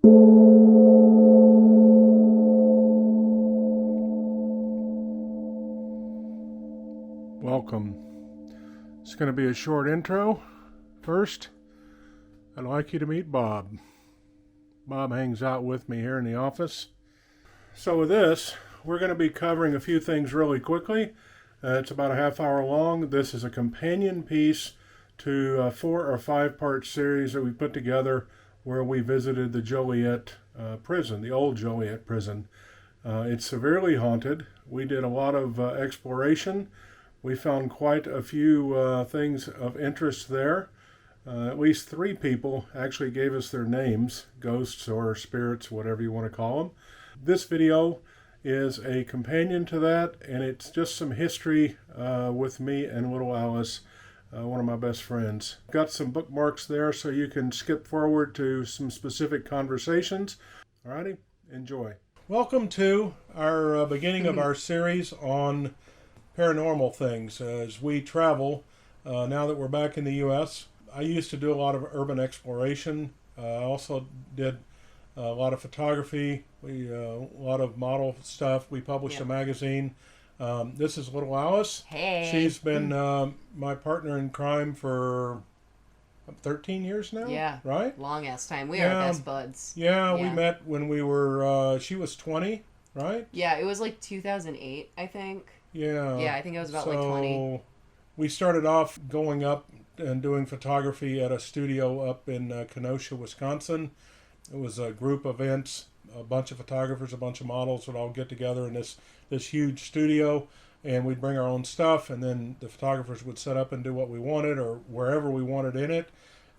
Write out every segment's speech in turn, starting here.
Welcome. It's going to be a short intro. First, I'd like you to meet Bob. Bob hangs out with me here in the office. So with this, we're going to be covering a few things really quickly. It's about a half hour long. This is a companion piece to a 4 or 5 part series that we put together where we visited the Joliet prison, the Old Joliet Prison. It's severely haunted. We did a lot of exploration. We found quite a few things of interest there. At least 3 people actually gave us their names, ghosts or spirits, whatever you want to call them. This video is a companion to that, and it's just some history with me and little Alice, one of my best friends. Got some bookmarks there so you can skip forward to some specific conversations. Alrighty, enjoy. Welcome to our beginning of our series on paranormal things as we travel now that we're back in the U.S. I used to do a lot of urban exploration. I also did a lot of photography, a lot of model stuff. We published a magazine. This is little Alice. Hey. She's been my partner in crime for 13 years now. Yeah. Right? Long ass time. We are best buds. Yeah, we met when we were, she was 20, right? Yeah, it was like 2008, I think. Yeah. Yeah, I think it was about like 20. We started off going up and doing photography at a studio up in Kenosha, Wisconsin. It was a group events, a bunch of photographers, a bunch of models would all get together in this huge studio, and we'd bring our own stuff, and then the photographers would set up and do what we wanted or wherever we wanted in it,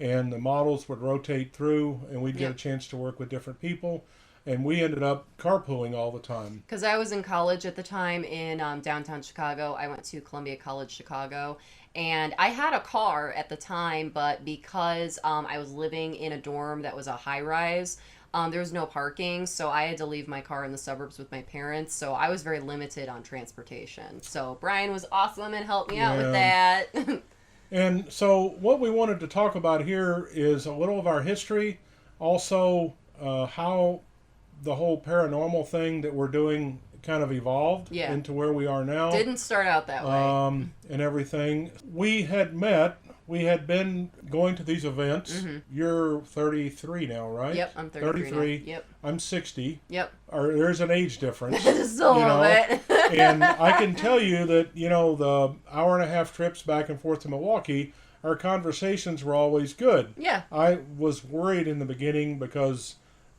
and the models would rotate through, and we'd get a chance to work with different people. And we ended up carpooling all the time. Because I was in college at the time in downtown Chicago. I went to Columbia College, Chicago. And I had a car at the time, but because I was living in a dorm that was a high-rise, there was no parking. So I had to leave my car in the suburbs with my parents. So I was very limited on transportation. So Bryan was awesome and helped me out with that. And so what we wanted to talk about here is a little of our history. Also, how the whole paranormal thing that we're doing kind of evolved into where we are now. Didn't start out that way. And everything. We had met. We had been going to these events. Mm-hmm. You're 33 now, right? Yep, I'm 33 now. Yep. I'm 60. Yep. There's an age difference. Just a little bit. And I can tell you that, the hour and a half trips back and forth to Milwaukee, our conversations were always good. Yeah. I was worried in the beginning because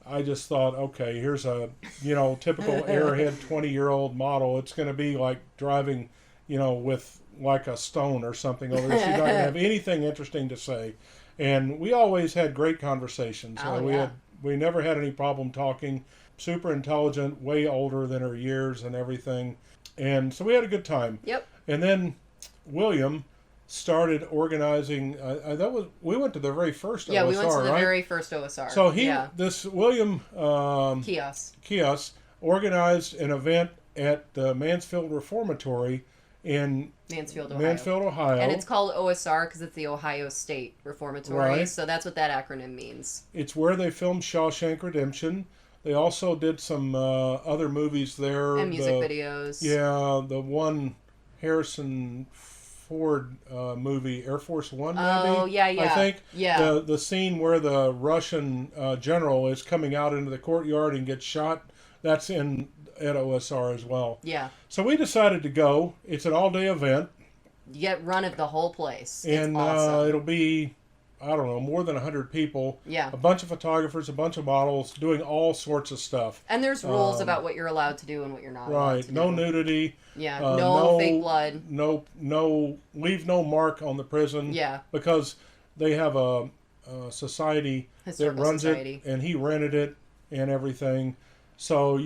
I just thought, okay, here's a, typical airhead 20-year-old model. It's going to be like driving, with like a stone or something over there. She's not going to have anything interesting to say. And we always had great conversations. We never had any problem talking. Super intelligent, way older than her years and everything. And so we had a good time. Yep. And then started organizing. We went to the very first OSR. Yeah, we went to the right? very first OSR. So this William Kios organized an event at the Mansfield Reformatory in Mansfield, Ohio. And it's called OSR because it's the Ohio State Reformatory. Right. So that's what that acronym means. It's where they filmed Shawshank Redemption. They also did some other movies there. And music videos. Yeah, the one Harrison Ford movie, Air Force One, maybe? Oh, yeah. I think. Yeah. The scene where the Russian general is coming out into the courtyard and gets shot, that's at OSR as well. Yeah. So we decided to go. It's an all-day event. You get run of the whole place. And it's awesome. It'll be, I don't know, more than 100 people. Yeah. A bunch of photographers, a bunch of models, doing all sorts of stuff. And there's rules about what you're allowed to do and what you're not allowed to do. Right. No nudity. Yeah. No fake blood. No, leave no mark on the prison. Yeah. Because they have a society that runs it, and he rented it and everything. So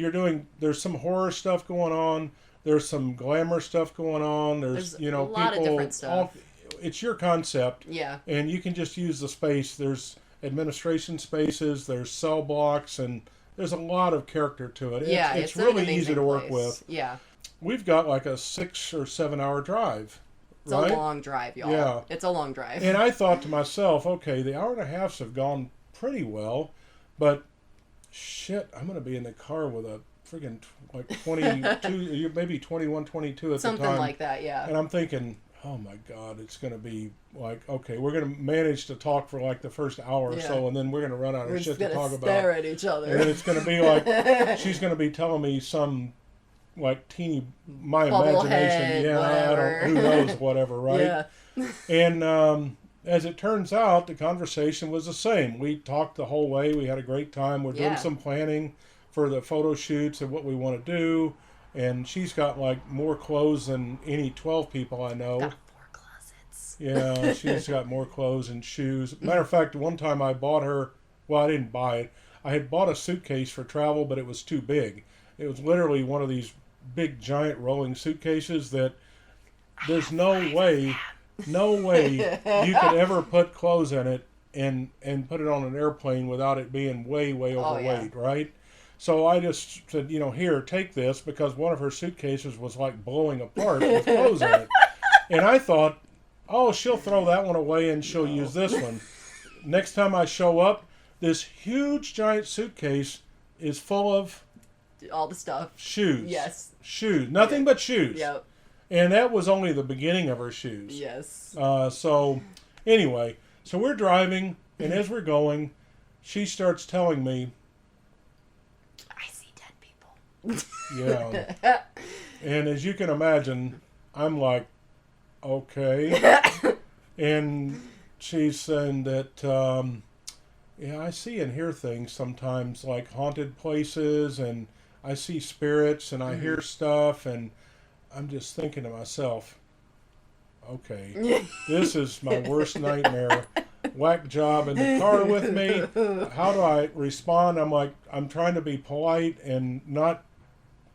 there's some horror stuff going on. There's some glamour stuff going on. There's a lot of different stuff. It's your concept. Yeah. And you can just use the space. There's administration spaces. There's cell blocks, and there's a lot of character to it. Yeah, it's really easy to work place. with. Yeah. We've got like a 6 or 7 hour drive. It's a long drive, y'all. Yeah. It's a long drive. And I thought to myself, okay, the hour and a halves have gone pretty well, but shit, I'm going to be in the car with a friggin' like 22, maybe 21, 22 at Something the time. like that, yeah. And I'm thinking, oh my God, it's going to be like, okay, we're going to manage to talk for like the first hour or so, and then we're going to run out of shit to talk about. Stare at each other. And then it's going to be like, she's going to be telling me some like my Bubble imagination, head, yeah, whatever. who knows, whatever, right? Yeah. And as it turns out, the conversation was the same. We talked the whole way. We had a great time. We're doing some planning for the photo shoots and what we want to do. And she's got like more clothes than any 12 people I know. Got 4 closets. Yeah, she's got more clothes and shoes. Matter of fact, one time I bought her, well, I didn't buy it. I had bought a suitcase for travel, but it was too big. It was literally one of these big, giant rolling suitcases that there's no way you could ever put clothes in it and put it on an airplane without it being way overweight, right? So I just said, here, take this, because one of her suitcases was like blowing apart with clothes in it. And I thought, oh, she'll throw that one away and she'll use this one. Next time I show up, this huge giant suitcase is full of all the stuff. Shoes. Yes. Shoes. Nothing but shoes. Yep. And that was only the beginning of her shoes. Yes. So anyway, so we're driving, and as we're going, she starts telling me, I see dead people. Yeah. And as you can imagine, I'm like, okay. And she's saying that, I see and hear things sometimes, like haunted places, and I see spirits, and I hear stuff, and I'm just thinking to myself, okay, this is my worst nightmare. Whack job in the car with me. How do I respond? I'm like, I'm trying to be polite and not,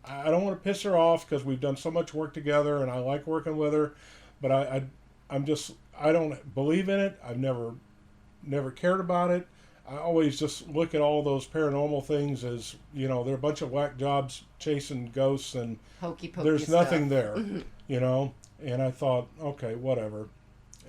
I don't want to piss her off because we've done so much work together and I like working with her, but I don't believe in it. I've never cared about it. I always just look at all those paranormal things as, they're a bunch of whack jobs chasing ghosts, and hokey pokey there's stuff. nothing there, and I thought, okay, whatever.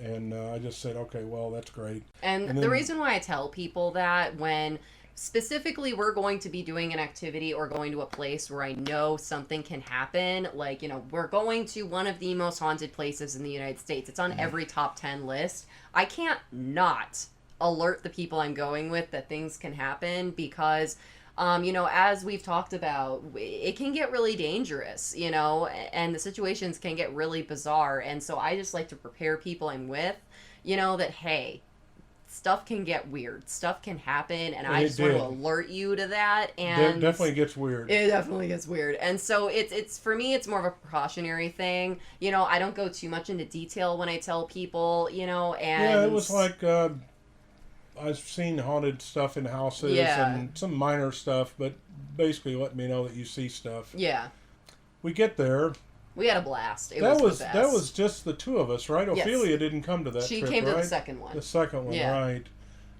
And I just said, okay, well, that's great. And then, the reason why I tell people that, when specifically we're going to be doing an activity or going to a place where I know something can happen, like, we're going to one of the most haunted places in the United States. It's on every top 10 list. I can't not alert the people I'm going with that things can happen, because as we've talked about, it can get really dangerous, and the situations can get really bizarre. And so I just like to prepare people I'm with, that, hey, stuff can get weird, stuff can happen, and I just want to alert you to that. And it definitely gets weird. It definitely gets weird. And so it's for me, it's more of a precautionary thing. I don't go too much into detail when I tell people, and yeah, it was like I've seen haunted stuff in houses and some minor stuff, but basically let me know that you see stuff. Yeah. We get there. We had a blast. That was just the two of us, right? Yes. Ophelia didn't come to that She trip, came right? to the second one. The second one, right.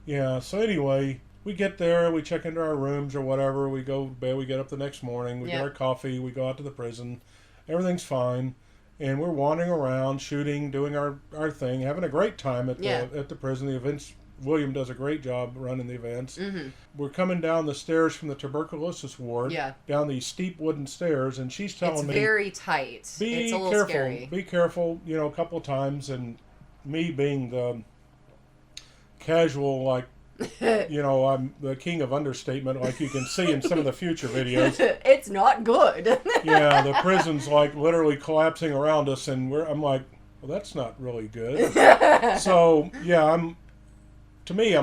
Yeah, so anyway, we get there, we check into our rooms or whatever, we go to bed, we get up the next morning, we get our coffee, we go out to the prison, everything's fine, and we're wandering around, shooting, doing our thing, having a great time at the prison. The events, William does a great job running the events. Mm-hmm. We're coming down the stairs from the tuberculosis ward, down these steep wooden stairs, and she's telling me, it's very tight. It's a little scary. Be careful, a couple of times, and me being the casual, like, I'm the king of understatement, like you can see in some of the future videos. It's not good. Yeah, the prison's like literally collapsing around us, and I'm like, well, that's not really good. So, yeah, I'm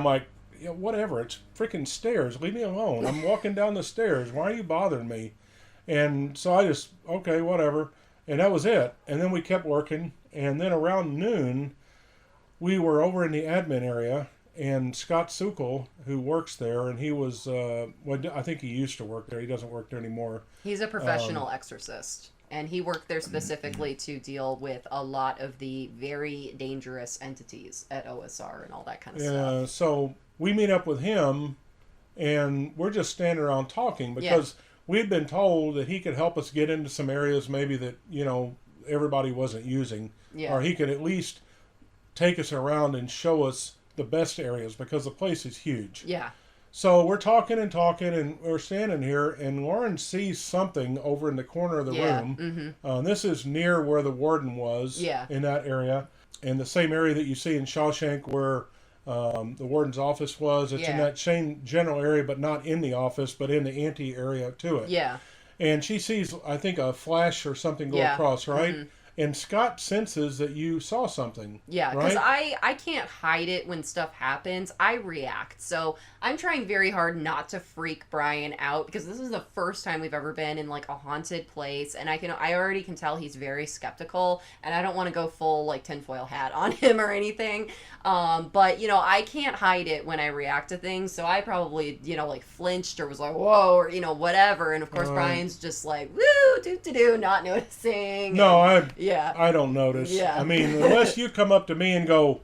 like, whatever, it's freaking stairs, leave me alone. I'm walking down the stairs, why are you bothering me? And so I just, okay, whatever. And that was it. And then we kept working, and then around noon, we were over in the admin area, and Scott Sukel, who works there, and he was, I think he used to work there. He doesn't work there anymore. He's a professional exorcist, and he worked there specifically to deal with a lot of the very dangerous entities at OSR and all that kind of stuff. Yeah, so we meet up with him, and we're just standing around talking, because we'd been told that he could help us get into some areas maybe that, everybody wasn't using, or he could at least take us around and show us the best areas, because the place is huge. Yeah. So we're talking and we're standing here, and Lauren sees something over in the corner of the room. This is near where the warden was, in that area, in the same area that you see in Shawshank where the warden's office was. It's in that same general area, but not in the office, but in the ante area to it. Yeah. And she sees, I think, a flash or something go across, right? And Scott senses that you saw something. Yeah, because I can't hide it when stuff happens. I react. So I'm trying very hard not to freak Bryan out, because this is the first time we've ever been in like a haunted place, and I already can tell he's very skeptical, and I don't want to go full like tinfoil hat on him or anything. But you know, I can't hide it when I react to things. So I probably, you know, like flinched or was like, whoa, or, you know, whatever. And of course Bryan's just like, woo, do, not noticing. No, and, I don't notice. Yeah. I mean, unless you come up to me and go,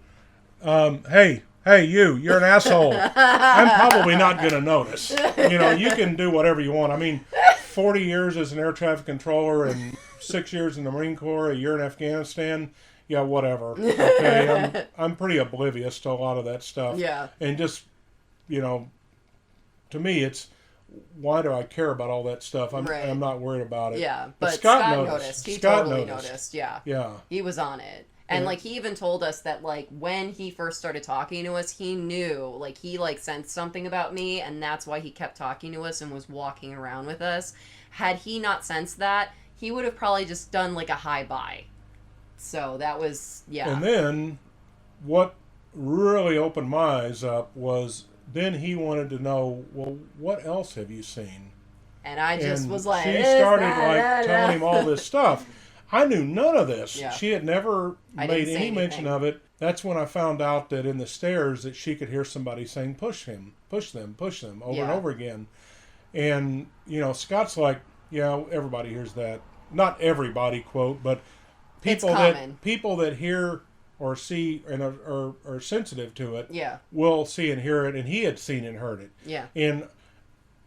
hey, you're an asshole, I'm probably not going to notice. You know, you can do whatever you want. I mean, 40 years as an air traffic controller and 6 years in the Marine Corps, a year in Afghanistan, yeah, whatever. Okay, I'm pretty oblivious to a lot of that stuff. Yeah. And just, you know, to me, it's, why do I care about all that stuff? I'm not worried about it. Yeah, but Scott noticed. He Scott totally noticed. Yeah. Yeah. He was on it. And like he even told us that like when he first started talking to us, he knew, like he like sensed something about me, and that's why he kept talking to us and was walking around with us. Had he not sensed that, he would have probably just done like a hi bye. So that was And then what really opened my eyes up was then he wanted to know, well, what else have you seen? And I just was like, she started telling him all this stuff. I knew none of this. Yeah. She had never made any mention of it. That's when I found out that in the stairs that she could hear somebody saying, push them, over and over again. And, you know, Scott's like, yeah, everybody hears that. Not everybody, quote, but people that hear or see and are sensitive to it will see and hear it. And he had seen and heard it. Yeah. And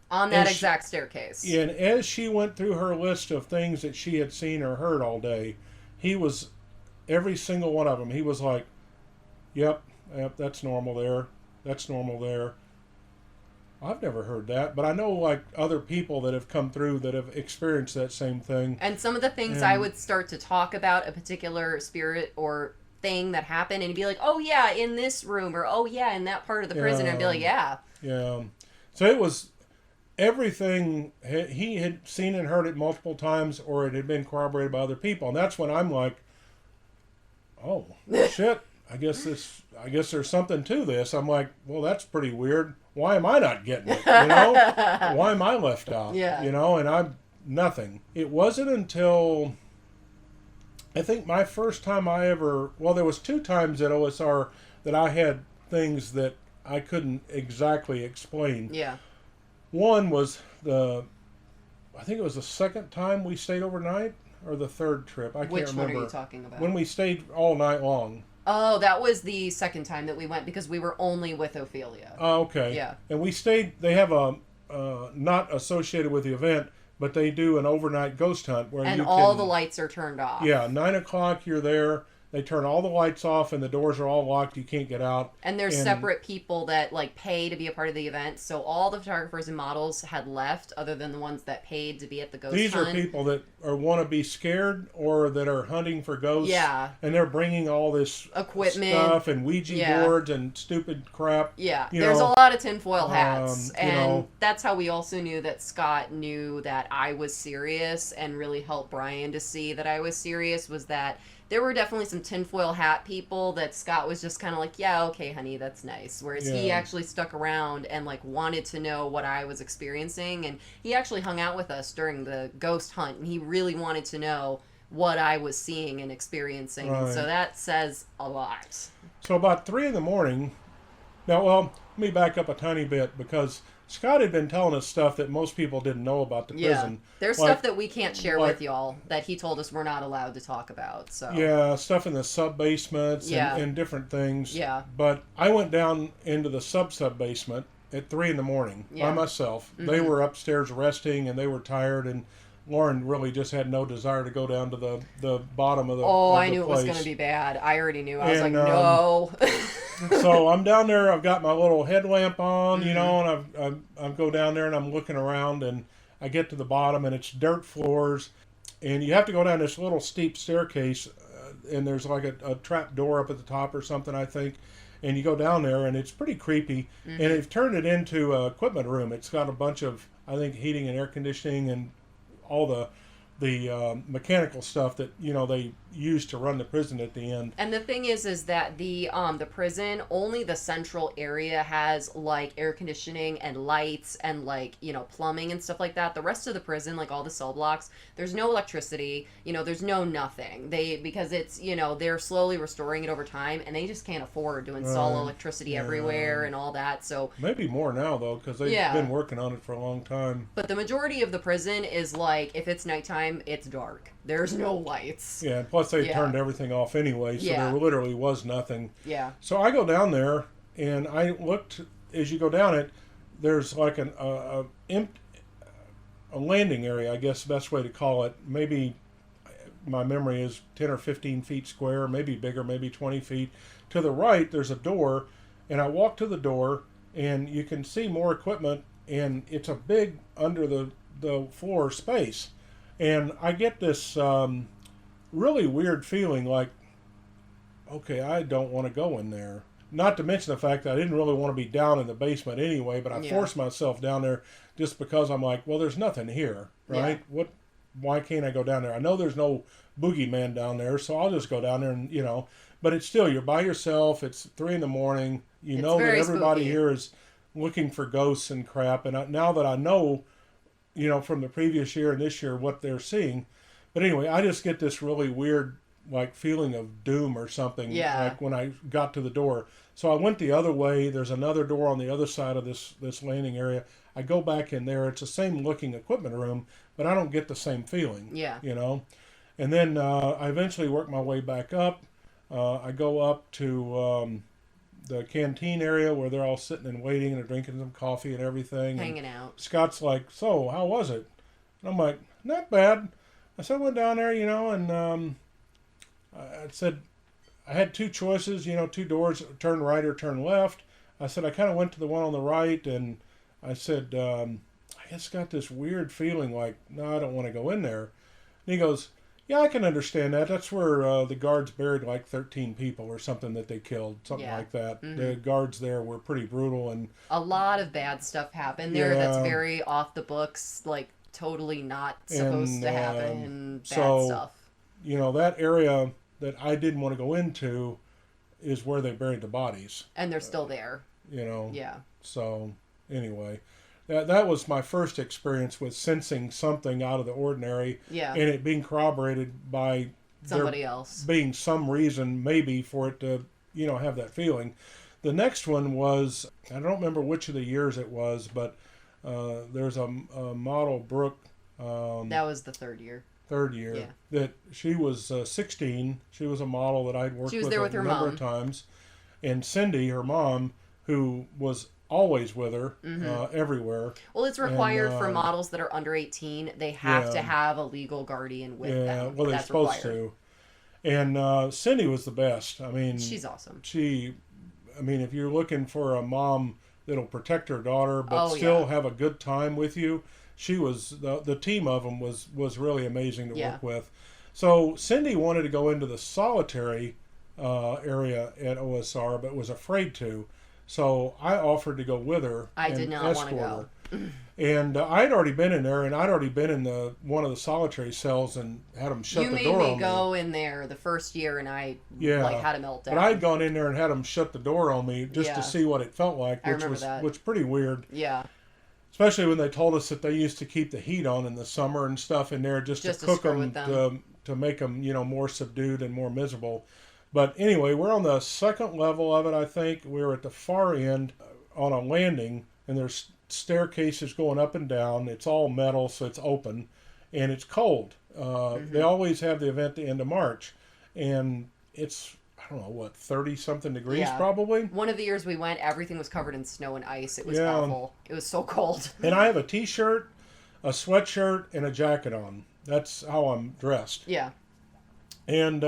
on that exact staircase. And as she went through her list of things that she had seen or heard all day, he was, every single one of them, he was like, yep, that's normal there. That's normal there. I've never heard that, but I know like other people that have come through that have experienced that same thing. And some of the things I would start to talk about a particular spirit or thing that happened, and he'd be like, oh yeah, in this room, or oh yeah, in that part of the prison. And I'd be like, yeah. Yeah. So it was everything. He had seen and heard it multiple times, or it had been corroborated by other people. And that's when I'm like, oh shit, I guess there's something to this. I'm like, well, that's pretty weird. Why am I not getting it? You know? Why am I left out? Yeah. You know, and I'm nothing. It wasn't until I think my first time there was 2 times at OSR that I had things that I couldn't exactly explain. Yeah. One was I think it was the second time we stayed overnight, or the third trip. I can't remember. Which one are you talking about? When we stayed all night long. Oh, that was the second time that we went, because we were only with Ophelia. Oh, okay. Yeah. And we stayed, they have a, not associated with the event, but they do an overnight ghost hunt where all the lights are turned off. Yeah, 9 o'clock you're there. They turn all the lights off and the doors are all locked. You can't get out. And there's separate people that like pay to be a part of the event. So all the photographers and models had left, other than the ones that paid to be at the ghost hunt. These are people that want to be scared or that are hunting for ghosts. Yeah. And they're bringing all this equipment stuff and Ouija boards and stupid crap. Yeah. There's a lot of tinfoil hats. And that's how we also knew that Scott knew that I was serious, and really helped Bryan to see that I was serious, was that there were definitely some tinfoil hat people that Scott was just kind of like, yeah, okay, honey, that's nice. Whereas he actually stuck around and like wanted to know what I was experiencing. And he actually hung out with us during the ghost hunt, and he really wanted to know what I was seeing and experiencing. Right. And so that says a lot. So about 3 a.m. Now, well, let me back up a tiny bit, because Scott had been telling us stuff that most people didn't know about the prison. Yeah. There's stuff that we can't share with y'all that he told us we're not allowed to talk about. So yeah, stuff in the sub-basements and different things. Yeah. But I went down into the sub-basement at 3 a.m. by myself. Mm-hmm. They were upstairs resting, and they were tired, and Lauren really just had no desire to go down to the bottom of the Oh, of I the knew it was place. going to be bad. I already knew. I was like, And no. so I'm down there. I've got my little headlamp on, you Mhm. know, and I go down there and I'm looking around, and I get to the bottom, and it's dirt floors, and you have to go down this little steep staircase, and there's like a trap door up at the top or something, I think. And you go down there, and it's pretty creepy. And they've turned it into a equipment room. It's got a bunch of, I think, heating and air conditioning and all the mechanical stuff that, you know, they use to run the prison at the end. And the thing is that the prison, only the central area has like air conditioning and lights and like, you know, plumbing and stuff like that. The rest of the prison, like all the cell blocks, there's no electricity, you know, there's no nothing. Because it's, you know, they're slowly restoring it over time, and they just can't afford to install electricity everywhere and all that. So Maybe more now, though, because they've been working on it for a long time. but the majority of the prison is like, if it's nighttime, it's dark. There's no lights. Yeah, and plus they turned everything off anyway, so there literally was nothing. Yeah. So I go down there, and I looked, as you go down it, there's like a landing area, I guess the best way to call it. Maybe my memory is 10 or 15 feet square, maybe bigger, maybe 20 feet. To the right, there's a door, and I walk to the door, and you can see more equipment, and it's a big under the floor space. And I get this really weird feeling like, okay, I don't want to go in there. Not to mention the fact that I didn't really want to be down in the basement anyway, but I forced myself down there just because I'm like, well, there's nothing here, right? Yeah. Why can't I go down there? I know there's no boogeyman down there, so I'll just go down there and, you know. But it's still, you're by yourself. It's 3 a.m. You know that everybody here is looking for ghosts and crap. And now that I know, you know, from the previous year and this year what they're seeing. But anyway, I just get this really weird, like, feeling of doom or something, like when I got to the door. So I went the other way. There's another door on the other side of this landing area. I go back in there. It's the same looking equipment room, but I don't get the same feeling, you know. And then I eventually work my way back up. I go up to the canteen area where they're all sitting and waiting, and they're drinking some coffee and everything. Hanging out. Scott's like, so, how was it? And I'm like, not bad. I said, I went down there, you know, and I said, I had 2 choices, you know, 2 doors, turn right or turn left. I said, I kind of went to the one on the right, and I said, I just got this weird feeling like, no, I don't want to go in there. And he goes, yeah, I can understand that. That's where the guards buried like 13 people or something that they killed, something like that. The guards there were pretty brutal, and a lot of bad stuff happened there that's very off the books, like totally not supposed to happen. Bad stuff. You know, that area that I didn't want to go into is where they buried the bodies. And they're still there. You know. Yeah. So anyway, that was my first experience with sensing something out of the ordinary. Yeah. And it being corroborated by somebody else. Being some reason maybe for it to, you know, have that feeling. The next one was, I don't remember which of the years it was, but there's a model, Brooke. That was the third year. Yeah. That she was 16. She was a model that I'd worked with a number of times. And Cindy, her mom, who was always with her everywhere. Well, it's required for models that are under 18. They have to have a legal guardian with them. Yeah, well, they're supposed to. And Cindy was the best. I mean, she's awesome. If you're looking for a mom that'll protect her daughter but still have a good time with you, she was, the team of them was really amazing to work with. So Cindy wanted to go into the solitary area at OSR, but was afraid to. So I offered to go with her. I did not want to go. And I'd already been in there, and I'd already been in one of the solitary cells and had them shut the door on me. You made me go in there the first year, and I had a meltdown. But I'd gone in there and had them shut the door on me just to see what it felt like, which pretty weird. Yeah. Especially when they told us that they used to keep the heat on in the summer and stuff in there just to cook them to make them, you know, more subdued and more miserable. But anyway, we're on the second level of it, I think. We're at the far end on a landing, and there's staircases going up and down. It's all metal, so it's open, and it's cold. They always have the event the end of March, and it's, I don't know, what, 30-something degrees probably? One of the years we went, everything was covered in snow and ice. It was awful. It was so cold. And I have a T-shirt a sweatshirt and a jacket on. That's how I'm dressed. Yeah. And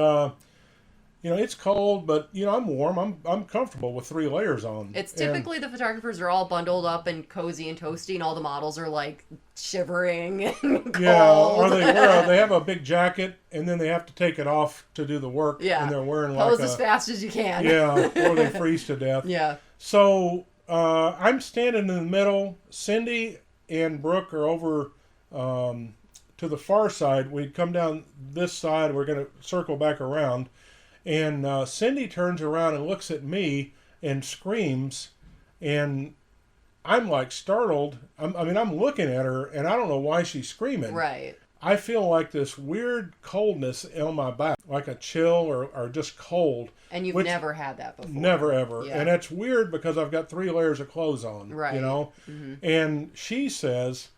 it's cold, but I'm warm. I'm comfortable with 3 layers on. It's typically the photographers are all bundled up and cozy and toasty, and all the models are like shivering and cold. Yeah, or they have a big jacket and then they have to take it off to do the work. Yeah, and they're wearing pose as fast as you can. Yeah, or they freeze to death. Yeah. So I'm standing in the middle. Cindy and Brooke are over to the far side. We'd come down this side. We're going to circle back around. And Cindy turns around and looks at me and screams. And I'm like startled. I'm looking at her and I don't know why she's screaming. Right. I feel like this weird coldness on my back, like a chill or just cold. And you've never had that before. Never, ever. Yeah. And that's weird because I've got 3 layers of clothes on. Right. Mm-hmm. And she says,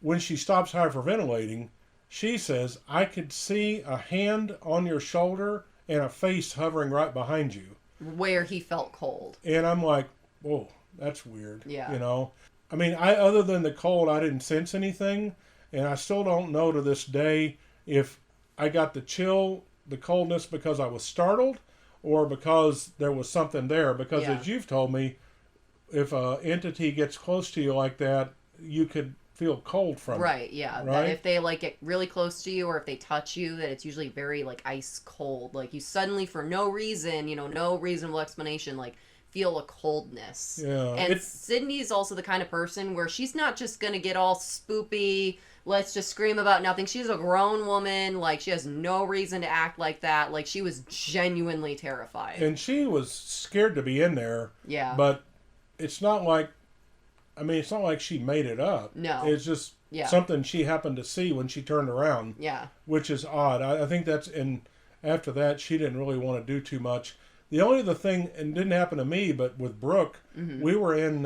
when she stops hyperventilating, she says, I could see a hand on your shoulder and a face hovering right behind you. Where he felt cold. And I'm like, whoa, that's weird. Yeah. Other than the cold, I didn't sense anything. And I still don't know to this day if I got the chill, the coldness because I was startled or because there was something there. Because as you've told me, if an entity gets close to you like that, you could feel cold from it. Right, yeah. Right? That if they like get really close to you or if they touch you, that it's usually very like ice cold. Like you suddenly, for no reason, no reasonable explanation, like feel a coldness. Yeah. And Sydney's also the kind of person where she's not just gonna get all spoopy, let's just scream about nothing. She's a grown woman. Like, she has no reason to act like that. Like, she was genuinely terrified. And she was scared to be in there. Yeah. But it's not like she made it up. No. It's just something she happened to see when she turned around. Yeah. Which is odd. I think after that, she didn't really want to do too much. The only other thing, and it didn't happen to me, but with Brooke, we were in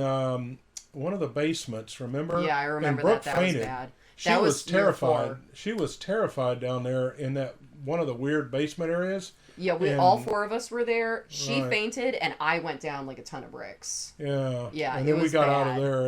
one of the basements, remember? Yeah, I remember and Brooke that. fainted. Was bad. She was terrified. She was terrified down there in that one of the weird basement areas. Yeah, all 4 of us were there. She fainted, and I went down like a ton of bricks. Yeah. Yeah, and then we got out of there.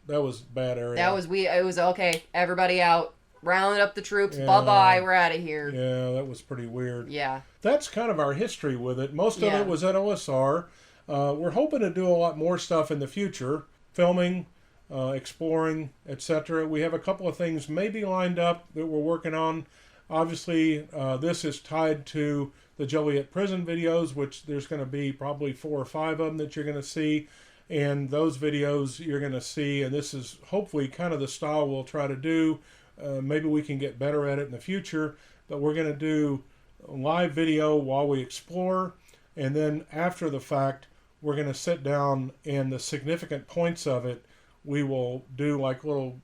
That was a bad area. It was okay. Everybody out. Round up the troops. Yeah. Bye-bye. We're out of here. Yeah, that was pretty weird. Yeah. That's kind of our history with it. Most of it was at OSR. We're hoping to do a lot more stuff in the future. Filming, exploring, etc. We have a couple of things maybe lined up that we're working on. Obviously, this is tied to the Joliet Prison videos, which there's going to be probably 4 or 5 of them that you're going to see. And those videos you're going to see, and this is hopefully kind of the style we'll try to do. Maybe we can get better at it in the future, but we're going to do a live video while we explore, and then after the fact, we're going to sit down and the significant points of it, we will do like little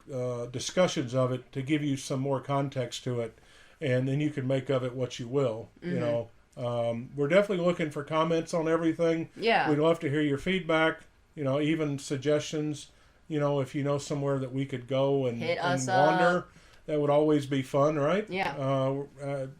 discussions of it to give you some more context to it, and then you can make of it what you will. Mm-hmm. We're definitely looking for comments on everything. Yeah. We'd love to hear your feedback, even suggestions, if you know somewhere that we could go and wander. Up. That would always be fun, right? Yeah.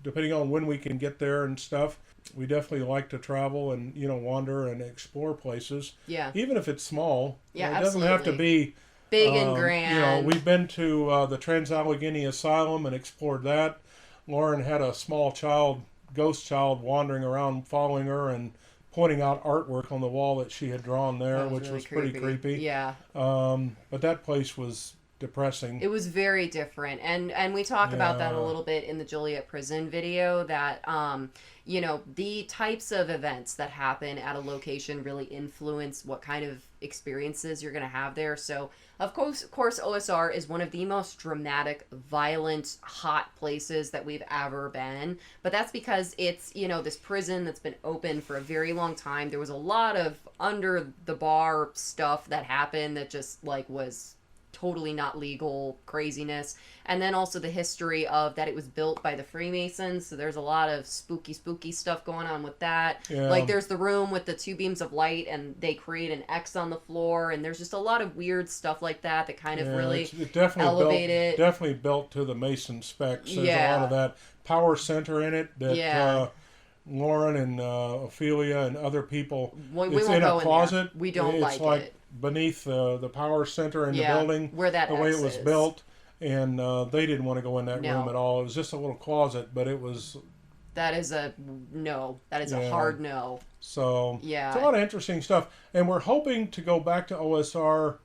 Depending on when we can get there and stuff, we definitely like to travel and wander and explore places. Yeah. Even if it's small. Yeah, it doesn't have to be big and grand. We've been to the Allegheny Asylum and explored that. Lauren had a small ghost child, wandering around, following her and pointing out artwork on the wall that she had drawn there, which was pretty creepy. Yeah. But that place was depressing. It was very different, and we talk about that a little bit in the Joliet Prison video, that the types of events that happen at a location really influence what kind of experiences you're going to have there. So of course OSR is one of the most dramatic, violent, hot places that we've ever been, but that's because it's this prison that's been open for a very long time. There was a lot of under the bar stuff that happened that just was totally not legal craziness. And then also the history of that it was built by the Freemasons, so there's a lot of spooky stuff going on with that. Like there's the room with the 2 beams of light and they create an X on the floor, and there's just a lot of weird stuff like that kind of really elevated. Definitely built to the Mason specs. There's a lot of that power center in it that Lauren and Ophelia and other people, it's in a closet. We don't like it. Beneath the power center in the building, where that the way it was built, and they didn't want to go in that room No. at all. It was just a little closet, but it was, That is a no. That is a yeah. hard no. So it's a Yeah. lot of interesting stuff, and we're hoping to go back to OSR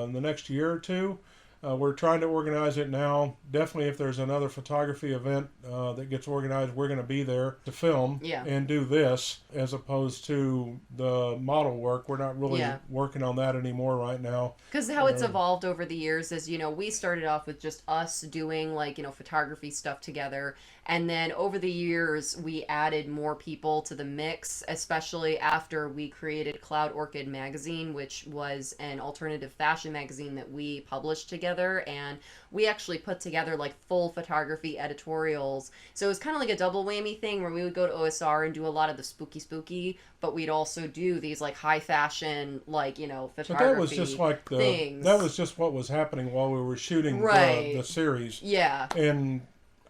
in the next year or two. We're trying to organize it now. Definitely, if there's another photography event that gets organized, we're going to be there to film Yeah. and do this as opposed to the model work. We're not really Yeah. working on that anymore right now. Because how it's evolved over the years is, we started off with just us doing like, photography stuff together. And then over the years, we added more people to the mix, especially after we created Cloud Orchid Magazine, which was an alternative fashion magazine that we published together. And we actually put together like full photography editorials. So it was kind of like a double whammy thing where we would go to OSR and do a lot of the spooky, but we'd also do these like high fashion, like, photography But that was just like things. that was just what was happening while we were shooting Right. the series. Yeah. And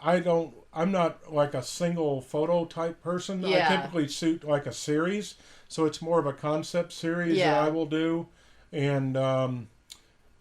I'm not like a single photo type person. Yeah. I typically shoot like a series, so it's more of a concept series Yeah. that I will do. And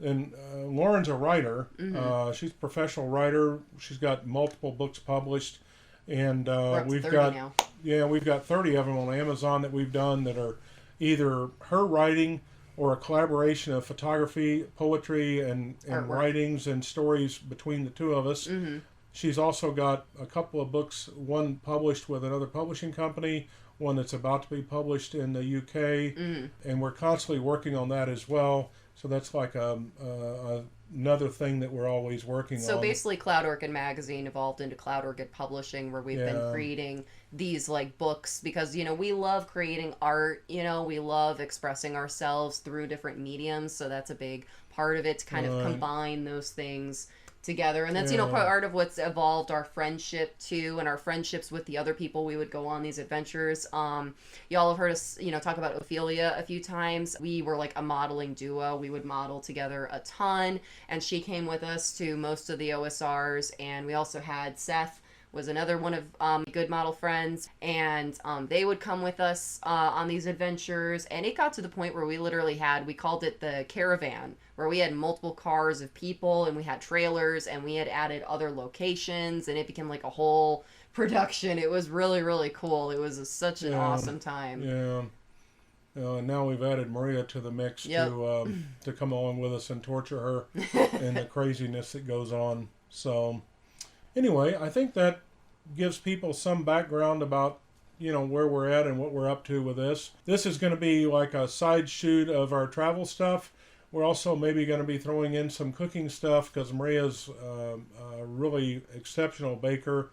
Lauren's a writer. Mm-hmm. She's a professional writer. She's got multiple books published, and We're up to we've 30 got now. we've got 30 of them on Amazon that we've done that are either her writing or a collaboration of photography, poetry, and Artwork. writings and stories between the two of us. Mm-hmm. She's also got a couple of books, one published with another publishing company, one that's about to be published in the UK, Mm-hmm. and we're constantly working on that as well. So that's like another thing that we're always working on. So basically, Cloud Orchid Magazine evolved into Cloud Orchid Publishing, where we've been creating these like books because we love creating art. We love expressing ourselves through different mediums. So that's a big part of it, to kind of combine those things together. And that's part of what's evolved our friendship too, and our friendships with the other people we would go on these adventures. Y'all have heard us talk about Ophelia a few times. We were like a modeling duo. We would model together a ton, and she came with us to most of the OSRs. And we also had Seth, was another one of good model friends, and they would come with us on these adventures. And it got to the point where we called it the caravan, where we had multiple cars of people, and we had trailers, and we had added other locations, and it became like a whole production. It was really, really cool. It was such an awesome time. Yeah. And now we've added Maria to the mix to come along with us and torture her and the craziness that goes on. So anyway, I think that gives people some background about where we're at and what we're up to with this. This is going to be like a side shoot of our travel stuff. We're also maybe going to be throwing in some cooking stuff because Maria's a really exceptional baker.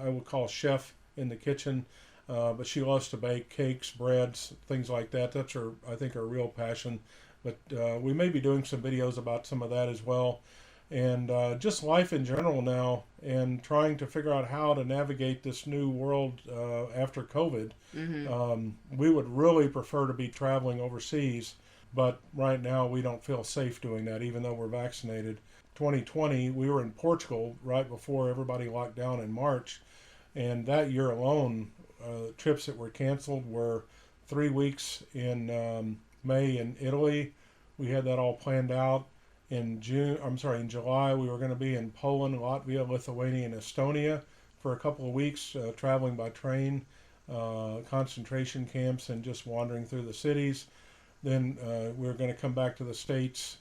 I would call chef in the kitchen, but she loves to bake cakes, breads, things like that. That's I think, her real passion. But we may be doing some videos about some of that as well. And just life in general now, and trying to figure out how to navigate this new world after COVID. Mm-hmm. We would really prefer to be traveling overseas, but right now we don't feel safe doing that, even though we're vaccinated. 2020, we were in Portugal right before everybody locked down in March, and that year alone, trips that were canceled were 3 weeks in May in Italy. We had that all planned out. In July, we were going to be in Poland, Latvia, Lithuania, and Estonia for a couple of weeks, traveling by train, concentration camps, and just wandering through the cities. Then we were going to come back to the States,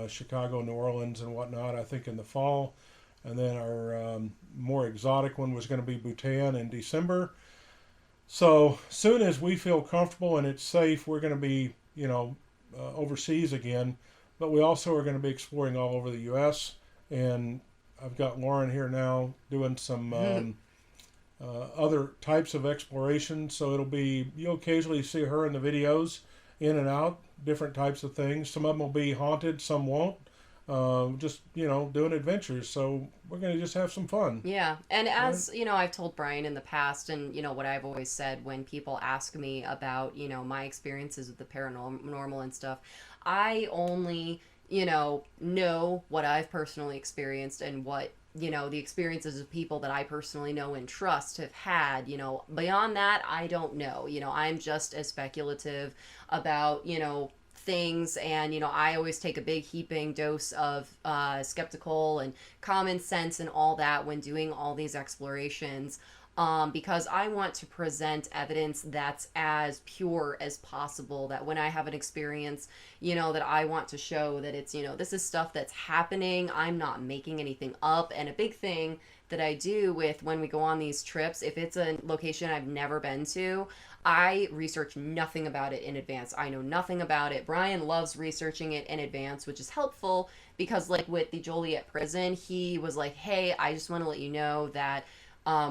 Chicago, New Orleans, and whatnot, I think in the fall. And then our more exotic one was going to be Bhutan in December. So soon as we feel comfortable and it's safe, we're going to be, overseas again. But we also are going to be exploring all over the U.S. And I've got Lauren here now doing some other types of exploration. So you'll occasionally see her in the videos, in and out, different types of things. Some of them will be haunted, some won't. Just, doing adventures. So we're going to just have some fun. Yeah. And as, I've told Bryan in the past, and, what I've always said when people ask me about, my experiences with the paranormal and stuff, I only, know what I've personally experienced and what, the experiences of people that I personally know and trust have had. Beyond that, I don't know. I'm just as speculative about, things. And, I always take a big heaping dose of skeptical and common sense and all that when doing all these explorations. Because I want to present evidence that's as pure as possible, that when I have an experience, that I want to show that it's, this is stuff that's happening. I'm not making anything up. And a big thing that I do with when we go on these trips, if it's a location I've never been to, I research nothing about it in advance. I know nothing about it. Bryan loves researching it in advance, which is helpful because like with the Joliet prison, he was like, hey, I just want to let you know that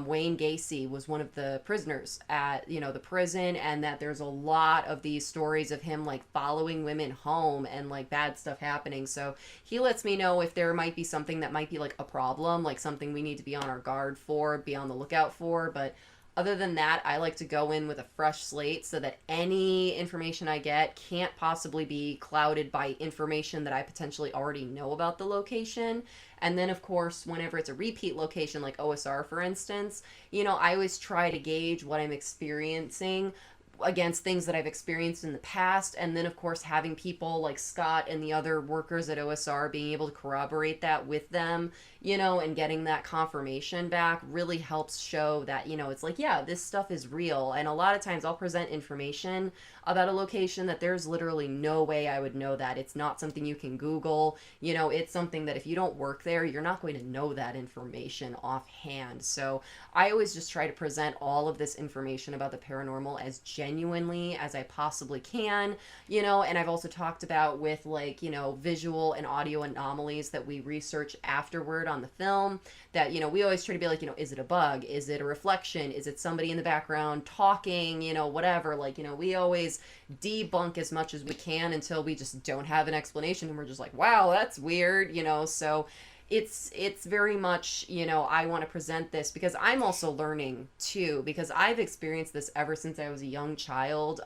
Wayne Gacy was one of the prisoners at, the prison, and that there's a lot of these stories of him like following women home and like bad stuff happening. So he lets me know if there might be something that might be like a problem, like something we need to be on our guard for, be on the lookout for. But other than that, I like to go in with a fresh slate so that any information I get can't possibly be clouded by information that I potentially already know about the location. And then, of course, whenever it's a repeat location, like OSR, for instance, I always try to gauge what I'm experiencing against things that I've experienced in the past. And then, of course, having people like Scott and the other workers at OSR being able to corroborate that with them, and getting that confirmation back really helps show that, it's like, yeah, this stuff is real. And a lot of times I'll present information about a location that there's literally no way I would know that. It's not something you can Google. It's something that if you don't work there, you're not going to know that information offhand. So I always just try to present all of this information about the paranormal as genuinely as I possibly can, and I've also talked about with like, visual and audio anomalies that we research afterward on the film that, we always try to be like, is it a bug? Is it a reflection? Is it somebody in the background talking, whatever, like, we always debunk as much as we can until we just don't have an explanation and we're just like, wow, that's weird, so it's very much, I want to present this because I'm also learning too, because I've experienced this ever since I was a young child,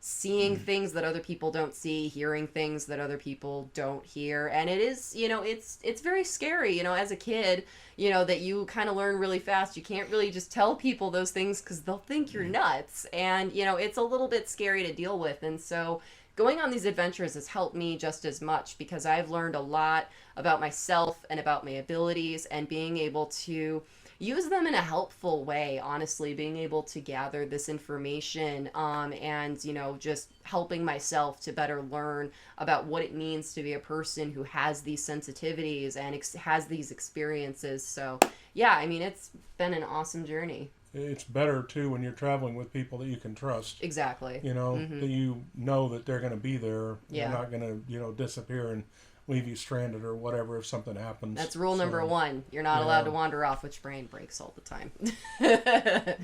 seeing things that other people don't see, hearing things that other people don't hear. And it is, it's very scary, as a kid, that you kind of learn really fast. You can't really just tell people those things because they'll think you're nuts. And, it's a little bit scary to deal with. And so going on these adventures has helped me just as much because I've learned a lot about myself and about my abilities and being able to use them in a helpful way, honestly, being able to gather this information and, just helping myself to better learn about what it means to be a person who has these sensitivities and has these experiences. So, yeah, I mean, it's been an awesome journey. It's better, too, when you're traveling with people that you can trust. Exactly. That you know that they're going to be there. Yeah. They're not going to, disappear and leave you stranded or whatever if something happens. That's rule number one. You're not allowed to wander off, which Bryan breaks all the time.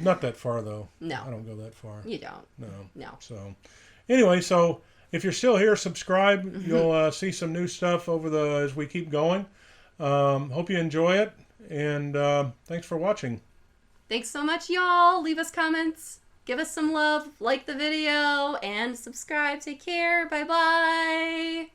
Not that far, though. No. I don't go that far. You don't. No. So, anyway, if you're still here, subscribe. You'll see some new stuff as we keep going. Hope you enjoy it, and thanks for watching. Thanks so much, y'all. Leave us comments. Give us some love. Like the video. And subscribe. Take care. Bye-bye.